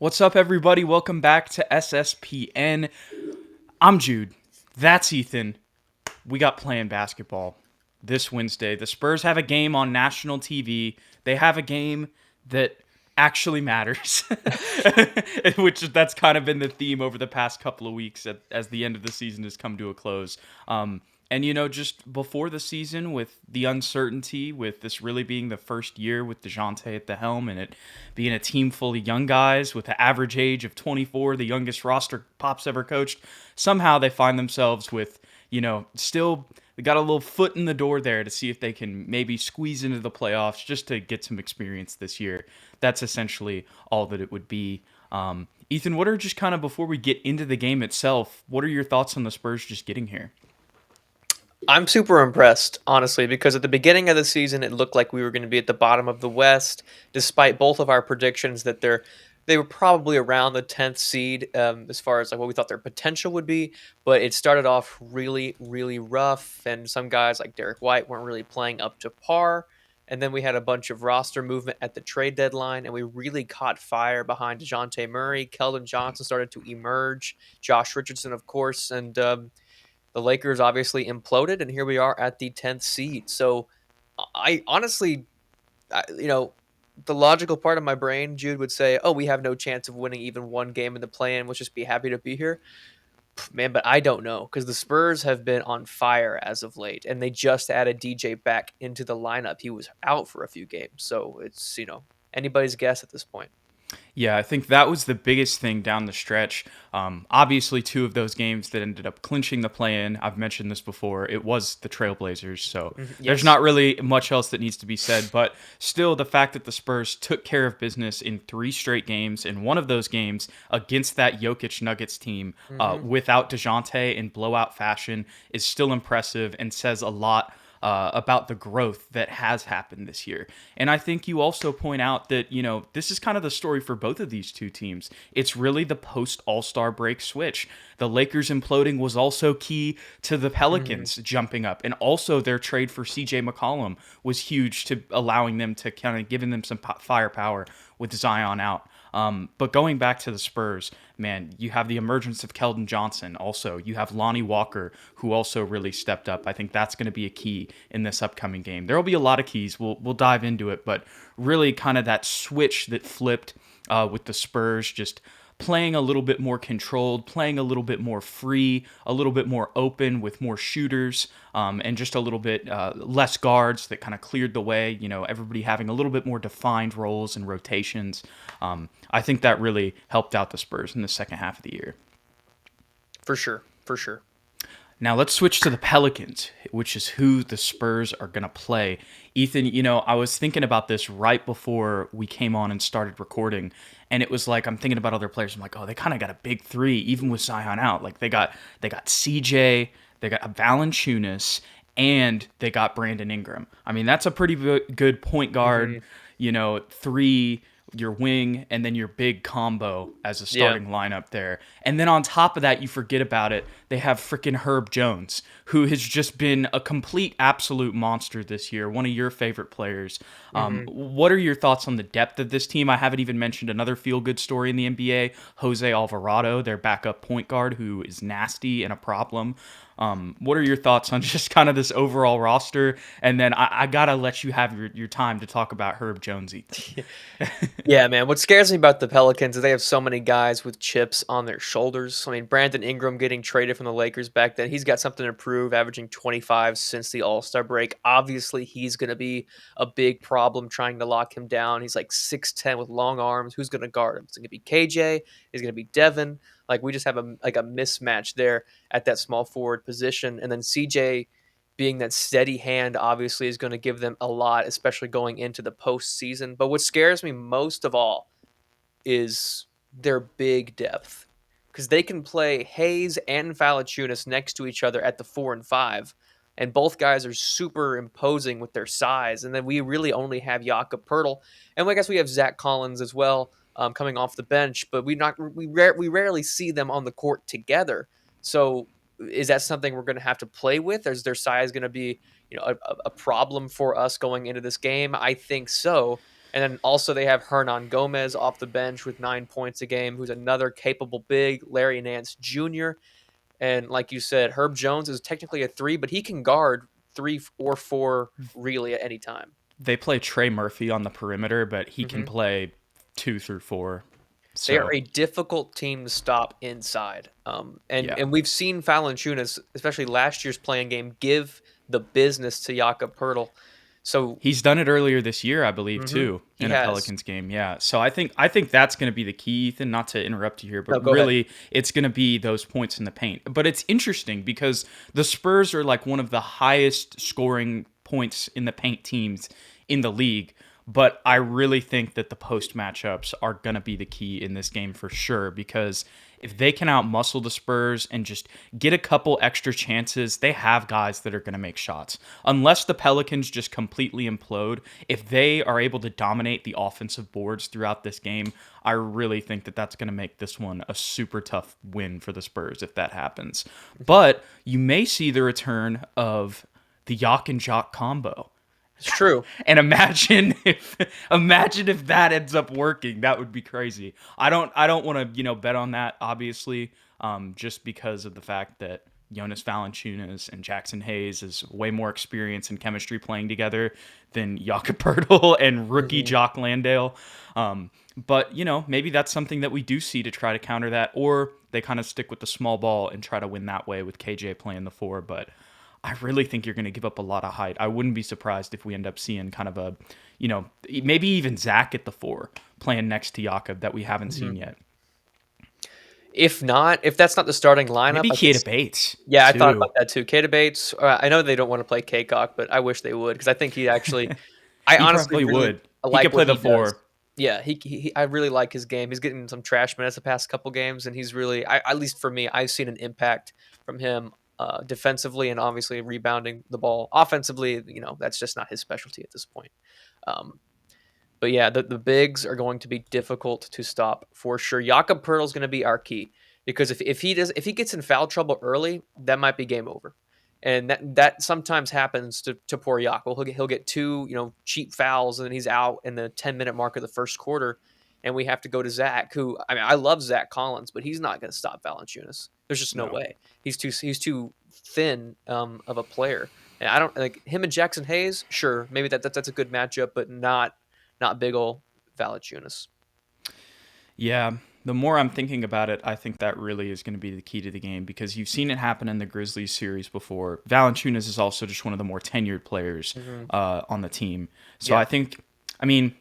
What's up, everybody? Welcome back to SSPN. I'm Jude. That's Ethan. We got playing basketball this Wednesday. The Spurs have a game on national TV. They have a game that actually matters, which that's kind of been the theme over the past couple of weeks as the end of the season has come to a close. And just before the season, with the uncertainty, with this really being the first year with DeJounte at the helm, and it being a team full of young guys with an average age of 24, the youngest roster Pop's ever coached, somehow they find themselves with, still they got a little foot in the door there to see if they can maybe squeeze into the playoffs just to get some experience this year. That's essentially all that it would be. Ethan, what are just kind of before we get into the game itself, what are your thoughts on the Spurs just getting here? I'm super impressed, honestly, because at the beginning of the season, it looked like we were going to be at the bottom of the West, despite both of our predictions that they were probably around the 10th seed as far as like what we thought their potential would be. But it started off really, really rough, and some guys like Derek White weren't really playing up to par. And then we had a bunch of roster movement at the trade deadline, and we really caught fire behind DeJounte Murray. Keldon Johnson started to emerge, Josh Richardson, of course, and the Lakers obviously imploded, and here we are at the 10th seed. So I honestly, the logical part of my brain, Jude, would say, oh, we have no chance of winning even one game in the play-in. Let's just be happy to be here. Man, but I don't know because the Spurs have been on fire as of late, and they just added DJ back into the lineup. He was out for a few games. So it's, anybody's guess at this point. Yeah, I think that was the biggest thing down the stretch. Obviously, two of those games that ended up clinching the play-in, I've mentioned this before, it was the Trailblazers, so there's Yes. not really much else that needs to be said, but still, the fact that the Spurs took care of business in three straight games, and one of those games against that Jokic Nuggets team Hmm. without DeJounte in blowout fashion is still impressive and says a lot about the growth that has happened this year. And I think you also point out that, this is kind of the story for both of these two teams. It's really the post All-Star break switch. The Lakers imploding was also key to the Hmm. Pelicans jumping up. And also their trade for CJ McCollum was huge to allowing them to kind of giving them some firepower with Zion out. But going back to the Spurs, man, you have the emergence of Keldon Johnson. Also, you have Lonnie Walker, who also really stepped up. I think that's going to be a key in this upcoming game. There will be a lot of keys. We'll dive into it, but really kind of that switch that flipped with the Spurs just playing a little bit more controlled, playing a little bit more free, a little bit more open with more shooters, and just a little bit less guards that kind of cleared the way. Everybody having a little bit more defined roles and rotations. I think that really helped out the Spurs in the second half of the year. For sure. For sure. Now let's switch to the Pelicans, which is who the Spurs are going to play. Ethan, I was thinking about this right before we came on and started recording, and it was like I'm thinking about other players. I'm like, oh, they kind of got a big three, even with Zion out. Like they got CJ, they got Valanciunas, and they got Brandon Ingram. I mean, that's a pretty good point guard, Hmm. three, your wing, and then your big combo as a Yeah. starting lineup there. And then on top of that, you forget about it, they have freaking Herb Jones, who has just been a complete absolute monster this year, one of your favorite players. Hmm. What are your thoughts on the depth of this team? I haven't even mentioned another feel-good story in the NBA, Jose Alvarado, their backup point guard, who is nasty and a problem. What are your thoughts on just kind of this overall roster? And then I gotta let you have your time to talk about Herb Jones, Ethan. Yeah, man. What scares me about the Pelicans is they have so many guys with chips on their shoulders. I mean, Brandon Ingram getting traded from the Lakers back then, he's got something to prove, averaging 25 since the All-Star break. Obviously, he's going to be a big problem trying to lock him down. He's like 6'10 with long arms. Who's going to guard him? It's going to be KJ. Is going to be Devin. Like we just have a mismatch there at that small forward position, and then CJ being that steady hand obviously is going to give them a lot, especially going into the postseason. But what scares me most of all is their big depth because they can play Hayes and Valanciunas next to each other at the 4 and 5, and both guys are super imposing with their size. And then we really only have Jakob Pertl, and I guess we have Zach Collins as well coming off the bench, but we rarely see them on the court together. So is that something we're going to have to play with? Is their size going to be a problem for us going into this game? I think so. And then also they have Hernan Gomez off the bench with 9 points a game, who's another capable big, Larry Nance Jr. And like you said, Herb Jones is technically a three, but he can guard three or four really at any time. They play Trey Murphy on the perimeter, but he can Hmm. play 2 through 4. They are So a difficult team to stop inside. And yeah, and we've seen Valanciunas, especially last year's playing game, give the business to Jakob Pertl. So he's done it earlier this year, I believe, mhm, too, he in a has. Pelicans game. Yeah. So I think that's going to be the key, Ethan. Not to interrupt you here, but No, go ahead. really, it's going to be those points in the paint. But it's interesting because the Spurs are like one of the highest scoring points in the paint teams in the league. But I really think that the post matchups are going to be the key in this game for sure because if they can outmuscle the Spurs and just get a couple extra chances, they have guys that are going to make shots. Unless the Pelicans just completely implode, if they are able to dominate the offensive boards throughout this game, I really think that that's going to make this one a super tough win for the Spurs if that happens. Mhm. But you may see the return of the Yak and Jock combo. It's true. And imagine if that ends up working. That would be crazy. I don't want to bet on that obviously, just because of the fact that Jonas Valanciunas and Jackson Hayes is way more experience and chemistry playing together than Jakob Poeltl and rookie Hmm. Jock Landale. But maybe that's something that we do see to try to counter that, or they kind of stick with the small ball and try to win that way with KJ playing the four. But I really think you're going to give up a lot of height. I wouldn't be surprised if we end up seeing kind of a, maybe even Zach at the four playing next to Jakob that we haven't Hmm. seen yet. If not, if that's not the starting lineup, Maybe I could. Keita Bates Yeah, I thought too. about that too. Kata Bates. I know they don't want to play Kcock, but I wish they would because I think he actually. I He honestly probably really would. He like could what play the he does. four. Yeah, I really like his game. He's getting some trash minutes the past couple games, and he's really, at least for me, I've seen an impact from him defensively and obviously rebounding the ball. Offensively, that's just not his specialty at this point. Um, but yeah, the bigs are going to be difficult to stop for sure. Jakob Pertl is going to be our key because if he gets in foul trouble early, that might be game over. And that sometimes happens to poor Jakob. He'll get two cheap fouls and then he's out in the 10-minute mark of the first quarter, and we have to go to Zach. Who, I mean, I love Zach Collins, but he's not going to stop Valanciunas. There's just no No. way. He's too thin of a player. And I don't like him and Jackson Hayes. Sure, maybe that's a good matchup, but not big ol' Valanciunas. Yeah. The more I'm thinking about it, I think that really is going to be the key to the game because you've seen it happen in the Grizzlies series before. Valanciunas is also just one of the more tenured players Mhm. on the team. So Yeah. I think, I mean,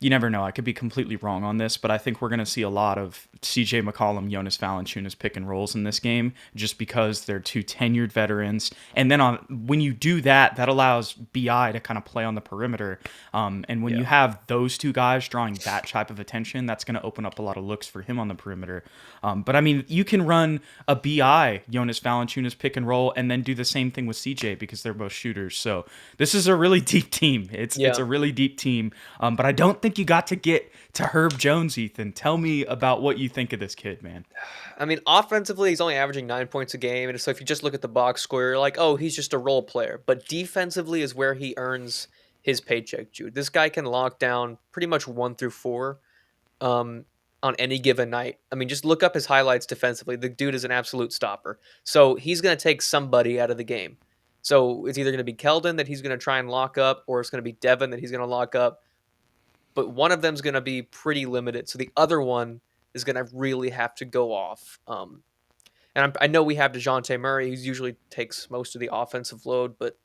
you never know. I could be completely wrong on this, but I think we're going to see a lot of CJ McCollum, Jonas Valanciunas pick and rolls in this game just because they're two tenured veterans. And then when you do that, that allows BI to kind of play on the perimeter. And when Yeah. you have those two guys drawing that type of attention, that's going to open up a lot of looks for him on the perimeter. But I mean, you can run a BI Jonas Valanciunas pick and roll and then do the same thing with CJ because they're both shooters. So this is a really deep team. It's Yeah. a really deep team. But I don't think you got to get to Herb Jones, Ethan. Tell me about what you think of this kid, man. I mean, offensively, he's only averaging 9 points a game, and so if you just look at the box score, you're like, "Oh, he's just a role player." But defensively is where he earns his paycheck, Jude. This guy can lock down pretty much 1 through 4, um, on any given night. I mean, just look up his highlights defensively. The dude is an absolute stopper. So he's going to take somebody out of the game. So it's either going to be Keldon that he's going to try and lock up, or it's going to be Devin that he's going to lock up. But one of them's going to be pretty limited. So the other one is going to really have to go off. And I know we have DeJounte Murray, who usually takes most of the offensive load, but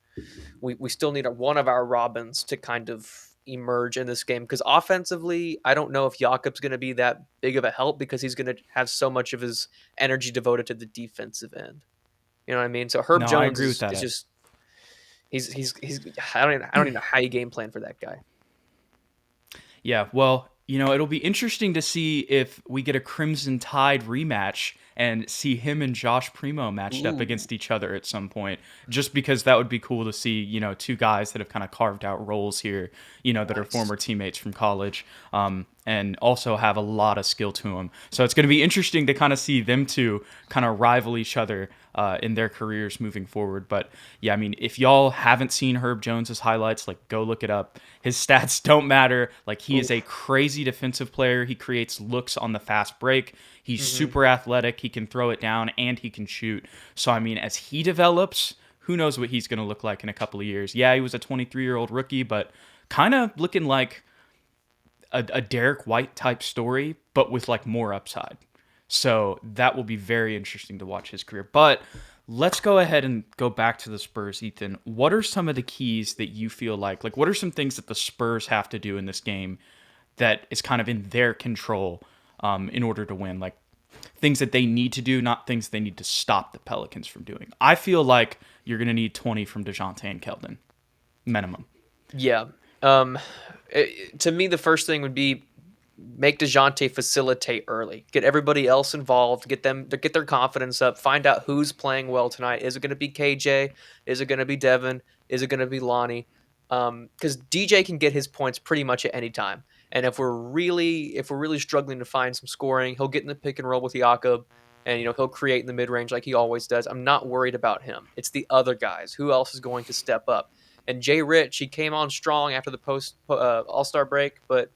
we still need one of our Robins to kind of emerge in this game because offensively, I don't know if Jakob's going to be that big of a help because he's going to have so much of his energy devoted to the defensive end. You know what I mean? So Herb No, I Jones agree with is that. just he's I don't even know how you game plan for that guy. Yeah, well, it'll be interesting to see if we get a Crimson Tide rematch and see him and Josh Primo matched up Ooh, against each other at some point, just because that would be cool to see, two guys that have kind of carved out roles here, that are nice. former teammates from college, and also have a lot of skill to them. So it's going to be interesting to kind of see them two kind of rival each other in their careers moving forward. But yeah, I mean, if y'all haven't seen Herb Jones's highlights, like go look it up. His stats don't matter. Like he is a Oof. crazy defensive player. He creates looks on the fast break. He's Hmm. super athletic. He can throw it down and he can shoot. So I mean, as he develops, who knows what he's going to look like in a couple of years. Yeah, he was a 23-year-old rookie, but kind of looking like a Derek White type story, but with like more upside. So that will be very interesting to watch his career. But let's go ahead and go back to the Spurs, Ethan. What are some of the keys that you feel like what are some things that the Spurs have to do in this game that is kind of in their control in order to win? Like things that they need to do, not things they need to stop the Pelicans from doing. I feel like you're going to need 20 from DeJounte and Keldon, minimum. Yeah. To me, the first thing would be make DeJounte facilitate early. Get everybody else involved. Get their confidence up. Find out who's playing well tonight. Is it going to be KJ? Is it going to be Devin? Is it going to be Lonnie? Because DJ can get his points pretty much at any time. And if we're really struggling to find some scoring, he'll get in the pick and roll with Jakob, and he'll create in the mid range like he always does. I'm not worried about him. It's the other guys. Who else is going to step up? And Jay Rich, he came on strong after the post All Star break, but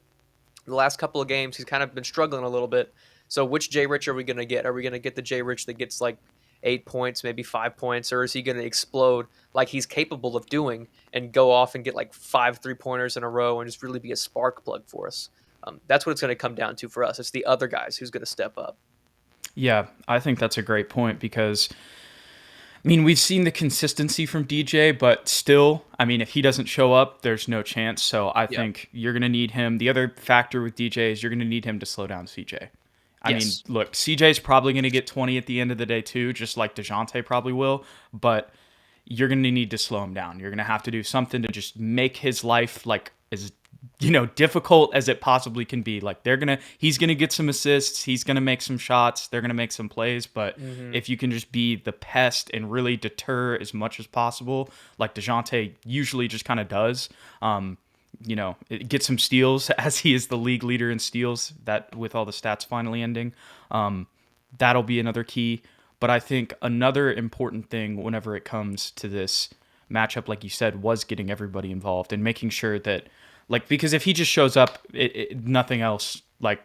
the last couple of games, he's kind of been struggling a little bit. So which Jay Rich are we going to get? Are we going to get the Jay Rich that gets like 8 points, maybe 5 points, or is he going to explode like he's capable of doing and go off and get like 5 3-pointers in a row and just really be a spark plug for us? That's what it's going to come down to for us. It's the other guys who's going to step up. Yeah, I think that's a great point because I mean, we've seen the consistency from DJ, but still, I mean, if he doesn't show up, there's no chance. So I Yeah. think you're going to need him. The other factor with DJ is you're going to need him to slow down CJ. I mean, Yes. look, CJ's probably going to get 20 at the end of the day too, just like DeJounte probably will, but you're going to need to slow him down. You're going to have to do something to just make his life like as difficult as it possibly can be. Like he's gonna get some assists, he's gonna make some shots, they're gonna make some plays, but Hmm. if you can just be the pest and really deter as much as possible, like DeJounte usually just kind of does, get some steals as he is the league leader in steals. That with all the stats finally ending, that'll be another key. But I think another important thing whenever it comes to this matchup, like you said, was getting everybody involved and making sure that, like, because if he just shows up, nothing else, like,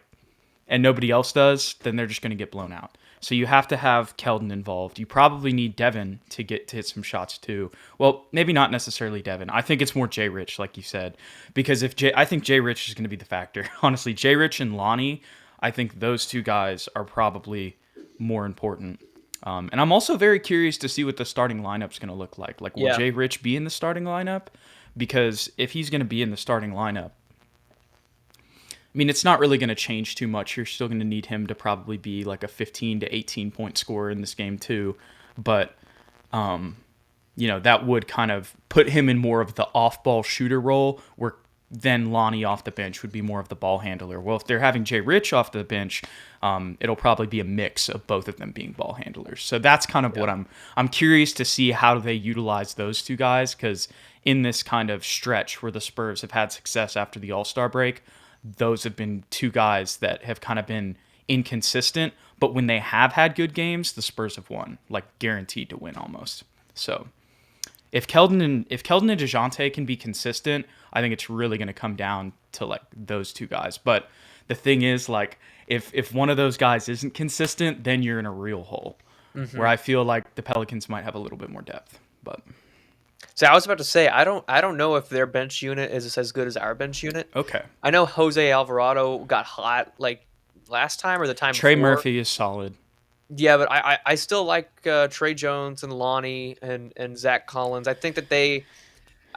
and nobody else does, then they're just going to get blown out. So you have to have Keldon involved. You probably need Devin to hit some shots too. Well, maybe not necessarily Devin. I think it's more Jay Rich, like you said, because I think Jay Rich is going to be the factor. Honestly, Jay Rich and Lonnie, I think those two guys are probably more important. And I'm also very curious to see what the starting lineup's going to look like. Like, will Yeah. Jay Rich be in the starting lineup? Because if he's going to be in the starting lineup, I mean, it's not really going to change too much. You're still going to need him to probably be like a 15 to 18 point scorer in this game too. But, that would kind of put him in more of the off-ball shooter role where then Lonnie off the bench would be more of the ball handler. Well, if they're having Jay Rich off the bench, it'll probably be a mix of both of them being ball handlers. So that's kind of Yeah. what I'm curious to see how they utilize those two guys, because in this kind of stretch where the Spurs have had success after the All-Star break, those have been two guys that have kind of been inconsistent, but when they have had good games, the Spurs have won, like guaranteed to win almost. So if Keldon and DeJounte can be consistent, I think it's really going to come down to like those two guys. But the thing is, like, if one of those guys isn't consistent, then you're in a real hole. Where Hmm. I feel like the Pelicans might have a little bit more depth. But So I was about to say, I don't know if their bench unit is as good as our bench unit. okay, I know Jose Alvarado got hot like last time or the time Trey before. Murphy is solid. Yeah, but I still like Trey Jones and Lonnie and Zach Collins. I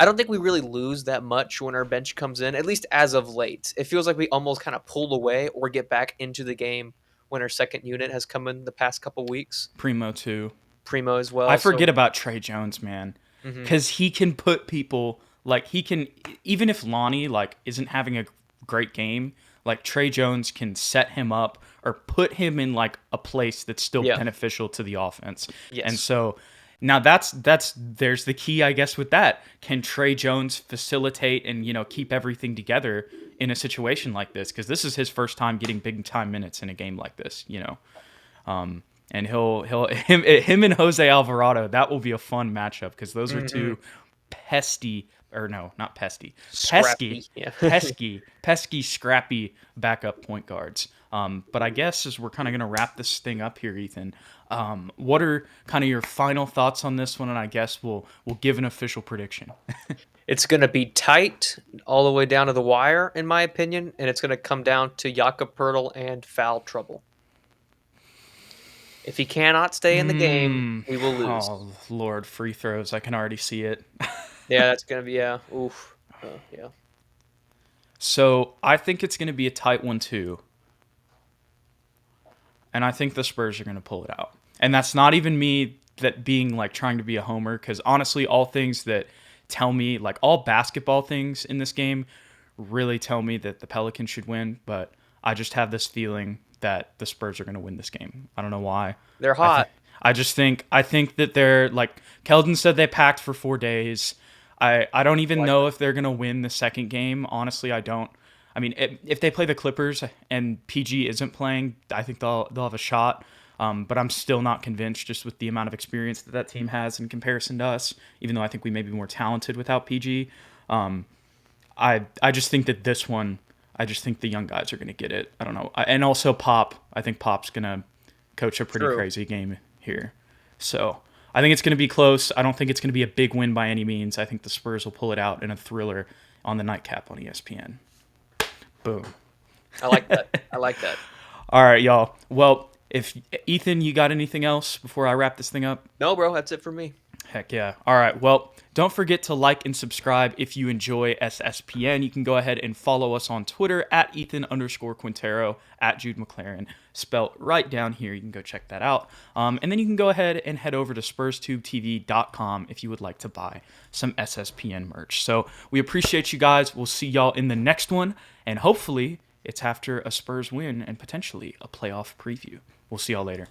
don't think we really lose that much when our bench comes in, at least as of late. It feels like we almost kind of pull away or get back into the game when our second unit has come in the past couple weeks. Primo too. Primo as I well. forget So, about Trey Jones, man, mhm. because he can put people like he can even if Lonnie like isn't having a great game, like Trey Jones can set him up or put him in like a place that's still Yeah. beneficial to the offense. And Yes. so now that's there's the key, I guess, with that. Can Trey Jones facilitate and keep everything together in a situation like this? Because this is his first time getting big time minutes in a game like this. and him and Jose Alvarado. That will be a fun matchup because those are Mm-hmm. two pesky, or no, not pesky, Scrappy. Yeah. pesky, scrappy backup point guards. But I guess as we're kind of going to wrap this thing up here, Ethan, what are kind of your final thoughts on this one? And I guess we'll give an official prediction. It's going to be tight all the way down to the wire, in my opinion, and it's going to come down to Jakob Poeltl and foul trouble. If he cannot stay in the game, we will lose. Oh Lord, free throws! I can already see it. Yeah, that's going to be oof. Yeah. So I think it's going to be a tight one too, and I think the Spurs are going to pull it out. And that's not even me that being like trying to be a homer, because honestly, all things that tell me, like all basketball things in this game, really tell me that the Pelicans should win. But I just have this feeling that the Spurs are going to win this game. I don't know why. They're hot. I think that they're like Keldon said they packed for 4 days. I don't even know if they're gonna win the second game. Honestly, I don't. I mean, if they play the Clippers and PG isn't playing, I think they'll have a shot. But I'm still not convinced, just with the amount of experience that team has in comparison to us. Even though I think we may be more talented without PG, I just think that this one, I just think the young guys are gonna get it. I don't know, and also Pop. I think Pop's gonna coach a pretty crazy game here. So I think it's going to be close. I don't think it's going to be a big win by any means. I think the Spurs will pull it out in a thriller on the nightcap on ESPN. Boom. I like that. I like that. All right, y'all. Well, if Ethan, you got anything else before I wrap this thing up? No, bro, that's it for me. Heck yeah. All right. Well, don't forget to like and subscribe if you enjoy SSPN. You can go ahead and follow us on Twitter at Ethan_Quintero, at Jude McLaren, spelt right down here. You can go check that out. And then you can go ahead and head over to SpursTubeTV.com if you would like to buy some SSPN merch. So we appreciate you guys. We'll see y'all in the next one. And hopefully it's after a Spurs win and potentially a playoff preview. We'll see y'all later.